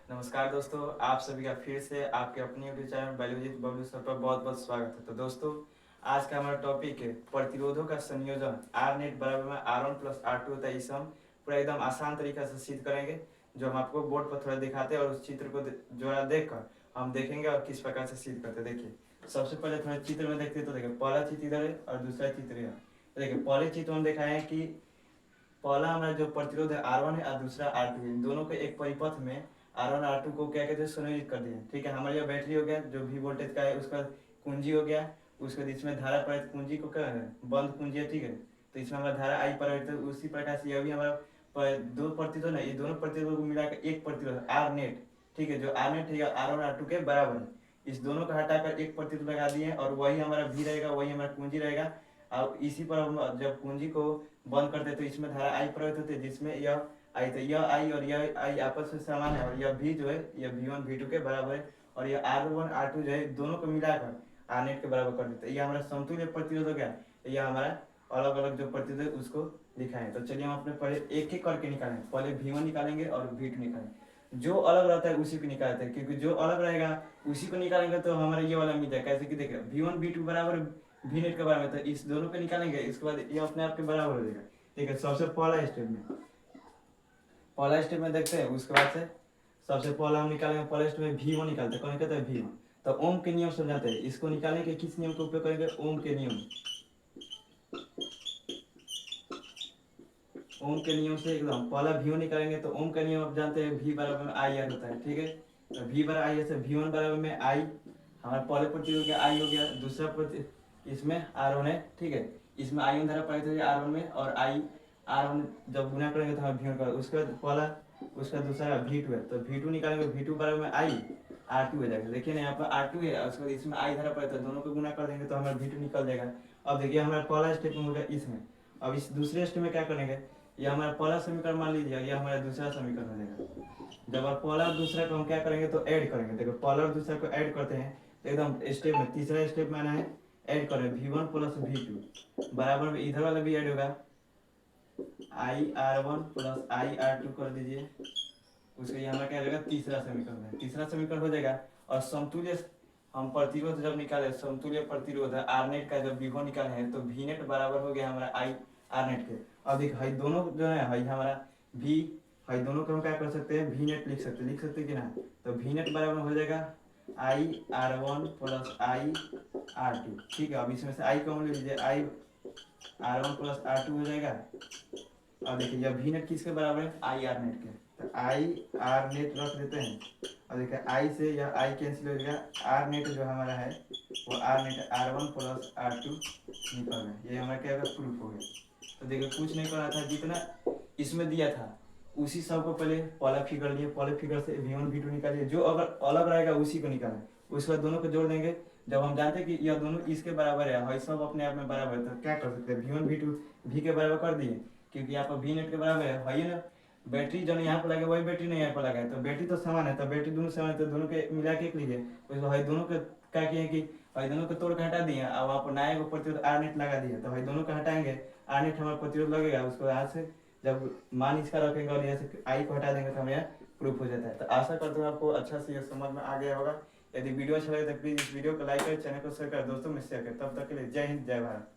नमस्कार दोस्तों, आप सभी का फिर से आपके अपने YouTube channel biology Bablu sir पर बहुत बहुत स्वागत है। तो दोस्तों, आज का हमारा टॉपिक है प्रतिरोधों का संयोजन आर नेट बराबर में R1 प्लस R2 होता है। इसे हम पूरा एकदम आसान तरीका से सिद्ध करेंगे, जो हम आपको बोर्ड पर थोड़ा दिखाते हैं और उस चित्र को जोड़ा देखकर हम देखेंगे और किस प्रकार से सिद्ध करते हैं। देखिए, सबसे पहले थोड़ा चित्र में देखते हैं। तो देखिए, पहला चित्र इधर है और दूसरा चित्र है। तो देखिए, पहले चित्र में दिखाए हैं कि पहला हमारा जो प्रतिरोध है R1 है और दूसरा R2 है। इन दोनों के एक परिपथ में R1 R2 को क्या कहते हैं, संयोजित कर दिए। ठीक है, हमारे यहाँ बैटरी हो गया जो भी वोल्टेज का है, उसका कुंजी हो गया, उसके बीच में धारा प्रवाहित कुंजी को क्या है, बंद कुंजी है। ठीक है, तो इसमें हमारा धारा I प्रवाहित है। उसी प्रकार से यह भी हमारा दो प्रतिरोध है, ये दोनों प्रतिरोध को मिलाकर एक प्रतिरोध R नेट, ठीक है, जो R नेट है R1 R2 के बराबर है। इस दोनों को हटाकर एक प्रतिरोध लगा दिए और वही हमारा V रहेगा, वही हमारा कुंजी रहेगा। और इसी पर हम जब कुंजी को बंद करते तो इसमें धारा I प्रवाहित होती है, जिसमें यह I, तो यह I और यह I आपस में समान है और यह V जो है यह V1 V2 के बराबर है। और यह R1 R2 जो है दोनों को मिलाकर R नेट के बराबर कर देते हैं। यह हमारा समतुल्य प्रतिरोध हो गया। यह हमारा अलग अलग जो प्रतिरोध है उसको दिखाएं। तो चलिए हम अपने पहले एक एक करके निकालें। पहले V1 निकालेंगे और V2 निकालेंगे। जो अलग रहता है उसी को निकालते हैं, क्योंकि जो अलग रहेगा उसी को निकालेंगे तो हमारा ये वाला मिल जाएगा। कैसे कि देखिए, V1 V2 बराबर V नेट के बराबर है, तो इस दोनों को निकालेंगे, इसके बाद ये अपने आप के बराबर हो जाएगा। ठीक है, सबसे पहला स्टेप में देखते हैं। उसके बाद से सबसे पहला हम निकालेंगे, पहले स्टेप में V1 निकालते हैं। कौन कहते हैं V1, तो ओम के नियम समझाते हैं। इसको निकालने के किस नियम का उपयोग करेंगे, ओम के नियम। ओम के नियम से एकदम पहला V1 निकालेंगे तो ओम का नियम आप जानते हैं, V बराबर में I R होता है। ठीक है, तो V बराबर I से V1 बराबर में I, हमारा पहले प्रतिरोध हो गया I हो गया, दूसरा प्रति इसमें R1 है। ठीक है, इसमें I1 धारा प्रवाहित हो गया R1 में और I R1 जब गुना करेंगे तो हमें V1 का, उसके बाद पहला उसका दूसरा V2 है, तो V2 निकालेंगे, V2 बराबर में I R2 हो जाएगा। देखिए ना, यहाँ पर R2 है और उसके बाद इसमें I धारा प्रवाहित है, दोनों को गुना कर देंगे तो हमारा V2 निकल जाएगा। अब देखिए, हमारा पहला स्टेप में हो गया इसमें। अब इस दूसरे स्टेप में क्या करेंगे, ये हमारा पहला समीकरण मान लीजिए, ये हमारा दूसरा समीकरण हो जाएगा। जब आप पहला और दूसरा को हम क्या करेंगे तो ऐड करेंगे। देखो, पहला और दूसरा को ऐड करते हैं तो एकदम स्टेप में तीसरा स्टेप में आना है, ऐड करें V1 प्लस V2 बराबर में इधर वाला भी ऐड होगा, IR1 प्लस IR2 कर दीजिए। उसके यहाँ हमारा क्या हो जाएगा, तीसरा समीकरण है, तीसरा समीकरण हो जाएगा। और समतुल्य हम प्रतिरोध जब निकाले, समतुल्य प्रतिरोध है आर नेट का जब V1 निकाले हैं तो V नेट बराबर हो गया हमारा I आर नेट के। अब देख, हाई दोनों जो है, हाई हमारा V, हाई दोनों को हम क्या कर सकते हैं, V नेट लिख सकते हैं कि ना। तो V नेट बराबर हो जाएगा IR1 प्लस IR2। ठीक है, अब इसमें से I कॉमन ले लीजिए, IR1 प्लस R2 हो जाएगा। अब देखिए, यह V नेट किसके बराबर है, IR नेट के, तो IR नेट रख देते हैं। और देखिए, I से यह I कैंसिल हो जाएगा, R नेट जो हमारा है वो R net R1 plus R2 निकल गया। ये हमारा क्या होगा, प्रूफ हो गया। तो देखिए, कुछ नहीं करना था, जितना इसमें दिया था उसी सब को पहले पहला फिगर लिए, पहले फिगर से V1 V2 निकालिए, जो अगर अलग रहेगा उसी को निकालें। उसके बाद दोनों को जोड़ देंगे। जब हम जानते हैं कि यह दोनों इसके बराबर है, हई सब अपने आप में बराबर है, तो क्या कर सकते हैं, V1 V2 V के बराबर कर दिए, क्योंकि यहाँ पर V नेट के बराबर है ना। बैटरी जो यहाँ पर लगे वही बैटरी नहीं यहाँ पर लगा है, तो बैटरी तो समान है, तो बैटरी दोनों समान है, तो दोनों के मिला के एक लीजिए। उसको हई दोनों को क्या किए कि हई दोनों को तोड़ के हटा दिए और वहाँ पर नया को प्रतिरोध आर नेट लगा दिया। तो हई दोनों को हटाएंगे, आर नेट हमारा प्रतिरोध लगेगा। उसको यहाँ से जब मान इसका रखेंगे और यहाँ से आई को हटा देंगे तो हमें यहाँ प्रूफ हो जाता है। तो आशा करता हूँ आपको अच्छा से यह समझ में आ गया होगा। यदि वीडियो अच्छा लगे तो प्लीज़ इस वीडियो को लाइक करें, चैनल को शेयर करें, दोस्तों में शेयर करें। तब तक के लिए जय हिंद, जय भारत।